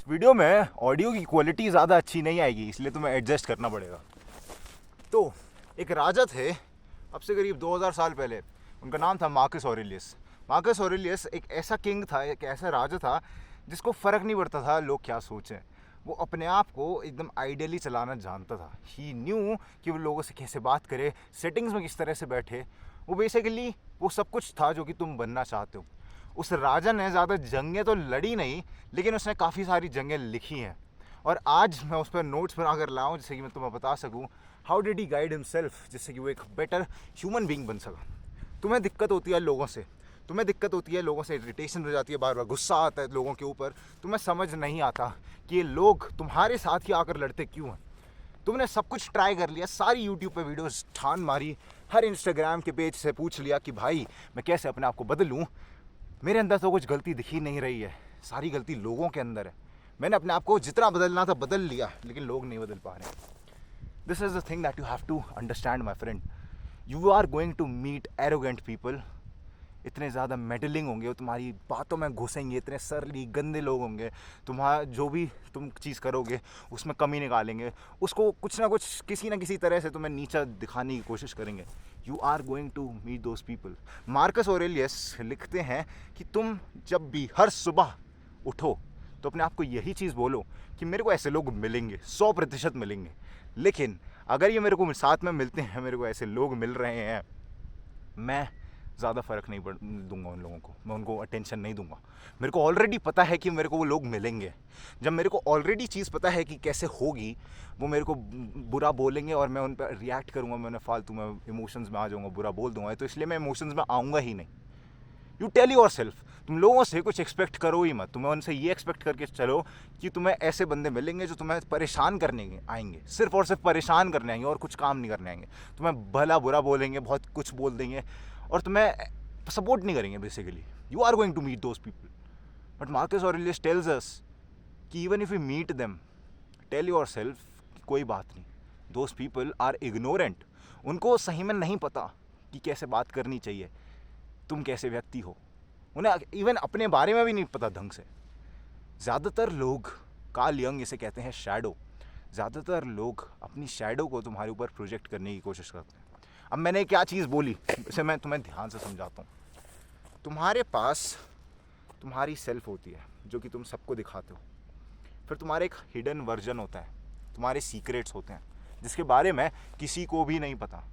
Video में audio की quality ज़्यादा अच्छी नहीं आएगी, इसलिए तुम्हें एडजस्ट करना पड़ेगा। तो एक राजा थे, अब से करीब 2000 साल पहले। उनका नाम था मार्कस ऑरेलियस। मार्कस ऑरेलियस एक ऐसा किंग था, एक ऐसा राजा था जिसको फ़र्क नहीं पड़ता था लोग क्या सोचें। वो अपने आप को एकदम आइडियली चलाना जानता था। ही न्यू कि वो लोगों से कैसे बात करे, सेटिंग्स में किस तरह से बैठे। वो बेसिकली वो सब कुछ था जो कि तुम बनना चाहते हो। उस राजा ने ज़्यादा जंगें तो लड़ी नहीं, लेकिन उसने काफ़ी सारी जंगें लिखी हैं। और आज मैं उस पर नोट्स बना कर लाऊँ जिससे कि मैं तुम्हें बता सकूँ how did he guide himself, जिससे कि वो एक बेटर ह्यूमन बींग बन सका। तुम्हें दिक्कत होती है लोगों से, तुम्हें दिक्कत होती है लोगों से, इरिटेशन हो जाती है, बार बार गुस्सा आता है लोगों के ऊपर। तुम्हें समझ नहीं आता कि ये लोग तुम्हारे साथ ही आकर लड़ते क्यों हैं। तुमने सब कुछ ट्राई कर लिया, सारी यूट्यूब पे वीडियोस ठान मारी, हर इंस्टाग्राम के पेज से पूछ लिया कि भाई मैं कैसे अपने आप को बदलूँ। मेरे अंदर तो कुछ गलती दिख ही नहीं रही है, सारी गलती लोगों के अंदर है। मैंने अपने आप को जितना बदलना था बदल लिया, लेकिन लोग नहीं बदल पा रहे। This is the thing that you have to understand my friend. You are going to meet arrogant people. इतने ज़्यादा मेडलिंग होंगे, वो तुम्हारी बातों में घुसेंगे, इतने सरली गंदे लोग होंगे। तुम्हारा जो भी तुम चीज़ करोगे उसमें कमी निकालेंगे, उसको कुछ ना कुछ किसी ना किसी तरह से तुम्हें नीचा दिखाने की कोशिश करेंगे। You are going to meet those people. Marcus Aurelius लिखते हैं कि तुम जब भी हर सुबह उठो तो अपने आप को यही चीज़ बोलो कि मेरे को ऐसे लोग मिलेंगे, 100% मिलेंगे। लेकिन अगर ये मेरे को साथ में मिलते हैं, मेरे को ऐसे लोग मिल रहे हैं, मैं ज़्यादा फ़र्क नहीं दूंगा उन लोगों को, मैं उनको अटेंशन नहीं दूंगा। मेरे को ऑलरेडी पता है कि मेरे को वो लोग मिलेंगे। जब मेरे को ऑलरेडी चीज़ पता है कि कैसे होगी, वो मेरे को बुरा बोलेंगे और मैं उन पर रिएक्ट करूँगा, मैं उन्हें फालतू में इमोशंस में आ जाऊँगा, बुरा बोल दूंगा, तो इसलिए मैं इमोशंस में आऊँगा ही नहीं। यू टेल योर सेल्फ, तुम लोगों से कुछ एक्सपेक्ट करो ही मत। तुम्हें उनसे ये एक्सपेक्ट करके चलो कि तुम्हें ऐसे बंदे मिलेंगे जो तुम्हें परेशान करने आएंगे, सिर्फ और सिर्फ परेशान करने आएंगे और कुछ काम नहीं करने आएंगे। तुम्हें भला बुरा बोलेंगे, बहुत कुछ बोल देंगे और तुम्हें सपोर्ट नहीं करेंगे। Basically you are going to meet those people. But Marcus Aurelius tells us कि even if you meet them, tell yourself कोई बात नहीं, दोज पीपल आर इग्नोरेंट। उनको सही में नहीं पता कि कैसे बात करनी चाहिए, तुम कैसे व्यक्ति हो। उन्हें इवन अपने बारे में भी नहीं पता ढंग से। ज़्यादातर लोग, कार्ल यंग इसे कहते हैं शैडो, ज़्यादातर लोग अपनी शैडो को तुम्हारे ऊपर प्रोजेक्ट करने की कोशिश करते हैं। अब मैंने क्या चीज़ बोली इसे मैं तुम्हें ध्यान से समझाता हूँ। तुम्हारे पास तुम्हारी सेल्फ होती है जो कि तुम सबको दिखाते हो। फिर तुम्हारे एक हिडन वर्जन होता है, तुम्हारे सीक्रेट्स होते हैं जिसके बारे में किसी को भी नहीं पता।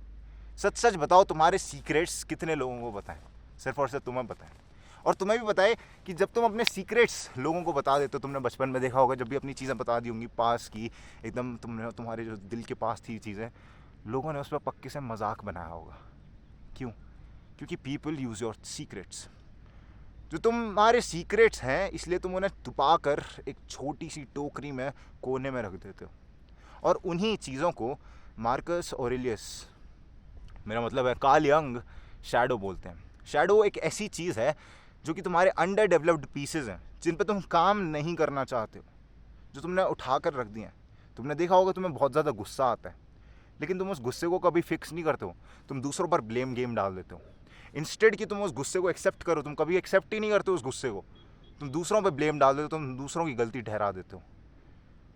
सच सच बताओ, तुम्हारे सीक्रेट्स कितने लोगों को बताएं? सिर्फ और सिर्फ तुम्हें बताएं। और तुम्हें भी बताए कि जब तुम अपने सीक्रेट्स लोगों को बता देते हो, तुमने बचपन में देखा होगा जब भी अपनी चीज़ें बता दी होंगी पास की, एकदम तुमने तुम्हारे जो दिल के पास थी चीज़ें, लोगों ने उस पर पक्के से मजाक बनाया होगा। क्यों? क्योंकि पीपल यूज़ योर सीक्रेट्स। जो तुम्हारे सीक्रेट्स हैं इसलिए तुम उन्हें छुपा कर एक छोटी सी टोकरी में कोने में रख देते हो। और उन्हीं चीज़ों को मार्कस ऑरेलियस, मेरा मतलब है कार्ल यंग, शैडो बोलते हैं। शैडो एक ऐसी चीज़ है जो कि तुम्हारे अंडर डेवलप्ड पीसेज हैं जिन पर तुम काम नहीं करना चाहते हो, जो तुमने उठा कर रख दिए हैं। तुमने देखा होगा तुम्हें बहुत ज़्यादा गुस्सा आता है, लेकिन तुम उस गुस्से को कभी फिक्स नहीं करते हो, तुम दूसरों पर ब्लेम गेम डाल देते हो। इंस्टेड कि तुम उस गुस्से को एक्सेप्ट करो, तुम कभी एक्सेप्ट ही नहीं करते उस गुस्से को, तुम दूसरों पर ब्लेम डाल देते हो, तुम दूसरों की गलती ठहरा देते हो।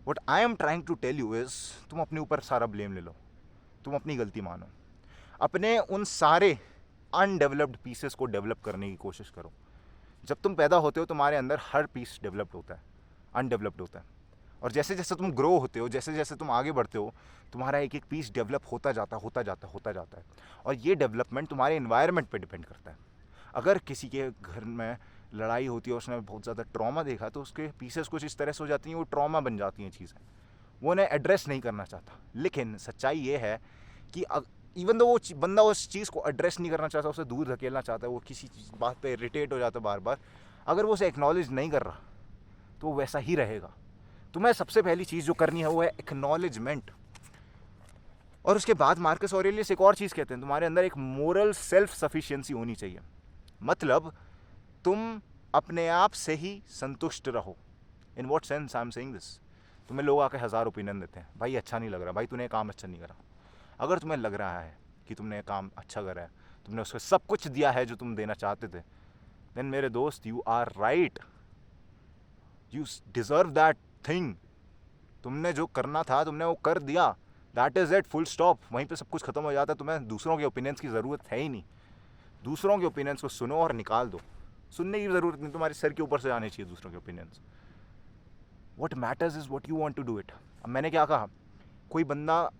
What I am trying to tell you is, तुम अपने ऊपर सारा ब्लेम ले लो, तुम अपनी गलती मानो, अपने उन सारे अनडेवलप्ड पीसेस को डेवलप करने की कोशिश करो। जब तुम पैदा होते हो तुम्हारे अंदर हर पीस डेवलप्ड होता है, अनडेवलप्ड होता है। और जैसे जैसे तुम ग्रो होते हो, जैसे जैसे तुम आगे बढ़ते हो, तुम्हारा एक एक पीस डेवलप होता जाता है। और ये डेवलपमेंट तुम्हारे इन्वायरमेंट पे डिपेंड करता है। अगर किसी के घर में लड़ाई होती है, उसने बहुत ज़्यादा ट्रॉमा देखा, तो उसके पीसेस कुछ इस तरह से हो जाती हैं, वो ट्रॉमा बन जाती हैं चीज़ें, वो उन्हें एड्रेस नहीं करना चाहता। लेकिन सच्चाई ये है कि इवन दो वो बंदा उस चीज़ को एड्रेस नहीं करना चाहता, उसे दूर धकेलना चाहता है, वो किसी बात पे इरिटेट हो जाता है बार बार, अगर वो उसे एक्नॉलेज नहीं कर रहा तो वो वैसा ही रहेगा। तुम्हें सबसे पहली चीज़ जो करनी है वो है एक्नॉलेजमेंट। और उसके बाद मार्कस ऑरेलियस एक और चीज़ कहते हैं, तुम्हारे अंदर एक मोरल सेल्फ सफिशिएंसी होनी चाहिए। मतलब तुम अपने आप से ही संतुष्ट रहो। In what sense I am saying this? तुम्हें लोग आके 1000 ओपिनियन देते हैं, भाई अच्छा नहीं लग रहा, भाई तूने काम अच्छा नहीं करा। अगर तुम्हें लग रहा है कि तुमने काम अच्छा करा है, तुमने उसको सब कुछ दिया है जो तुम देना चाहते थे, देन मेरे दोस्त you are right, you deserve that thing. तुमने जो करना था तुमने वो कर दिया, that is it, full stop. वहीं पे सब कुछ खत्म हो जाता है। तुम्हें दूसरों के ओपिनियंस की ज़रूरत है ही नहीं। दूसरों के ओपिनियंस को सुनो और निकाल दो। सुनने की ज़रूरत नहीं, तुम्हारे सर के ऊपर से आने चाहिए दूसरों के opinions. What matters is what you want to do it. अब मैंने क्या कहा, कोई बंदा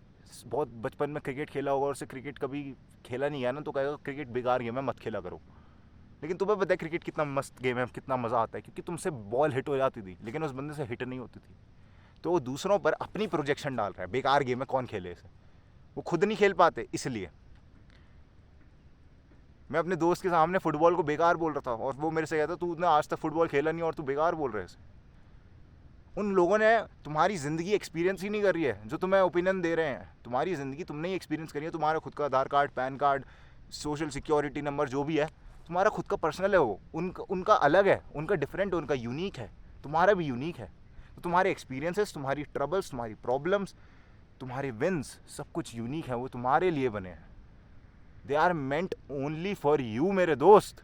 बहुत बचपन में क्रिकेट खेला होगा और उसे क्रिकेट कभी खेला नहीं है ना, तो कहेगा क्रिकेट बेकार गेम है, मत खेला करो। लेकिन तुम्हें पता है क्रिकेट कितना मस्त गेम है, कितना मज़ा आता है, क्योंकि तुमसे बॉल हिट हो जाती थी लेकिन उस बंदे से हिट नहीं होती थी। तो वो दूसरों पर अपनी प्रोजेक्शन डाल रहा है, बेकार गेम है, कौन खेले इसे। वो खुद नहीं खेल पाते इसलिए। मैं अपने दोस्त के सामने फुटबॉल को बेकार बोल रहा था और वो मेरे से कहता तूने आज तक फुटबॉल खेला नहीं और तू बेकार बोल रहा है इसे। उन लोगों ने तुम्हारी ज़िंदगी एक्सपीरियंस ही नहीं करी है जो तुम्हें ओपिनियन दे रहे हैं। तुम्हारी ज़िंदगी तुमने ही एक्सपीरियंस करी है। तुम्हारा खुद का Aadhaar card, PAN card, social security number जो भी है, तुम्हारा खुद का पर्सनल है वो। उनका अलग है, उनका डिफरेंट है, उनका यूनिक है, तुम्हारा भी यूनिक है। तो तुम्हारे एक्सपीरियंसेस, तुम्हारी ट्रबल्स, तुम्हारी प्रॉब्लम्स, तुम्हारे विन्स, सब कुछ यूनिक है, वो तुम्हारे लिए बने हैं। They are meant only for you मेरे दोस्त।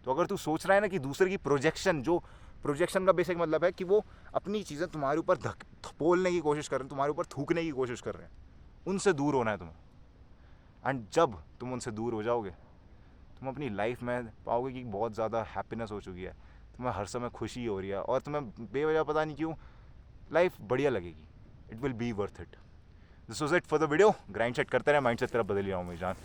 तो अगर तू सोच रहा है ना कि दूसरे की प्रोजेक्शन, जो प्रोजेक्शन का बेसिक मतलब है कि वो अपनी चीज़ें तुम्हारे ऊपर थपोलने की कोशिश कर रहे हैं, तुम्हारे ऊपर थूकने की कोशिश कर रहे हैं, उनसे दूर होना है तुम्हें। एंड जब तुम उनसे दूर हो जाओगे, तुम अपनी लाइफ में पाओगे कि बहुत ज़्यादा हैप्पीनेस हो चुकी है, तुम्हें हर समय खुशी हो रही है और तुम्हें बेवजह पता नहीं क्यों लाइफ बढ़िया लगेगी। It will be worth it. This was it for the video. Grind set करते रहे, माइंड सेट तेरा बदल रहा हूँ मैं जान।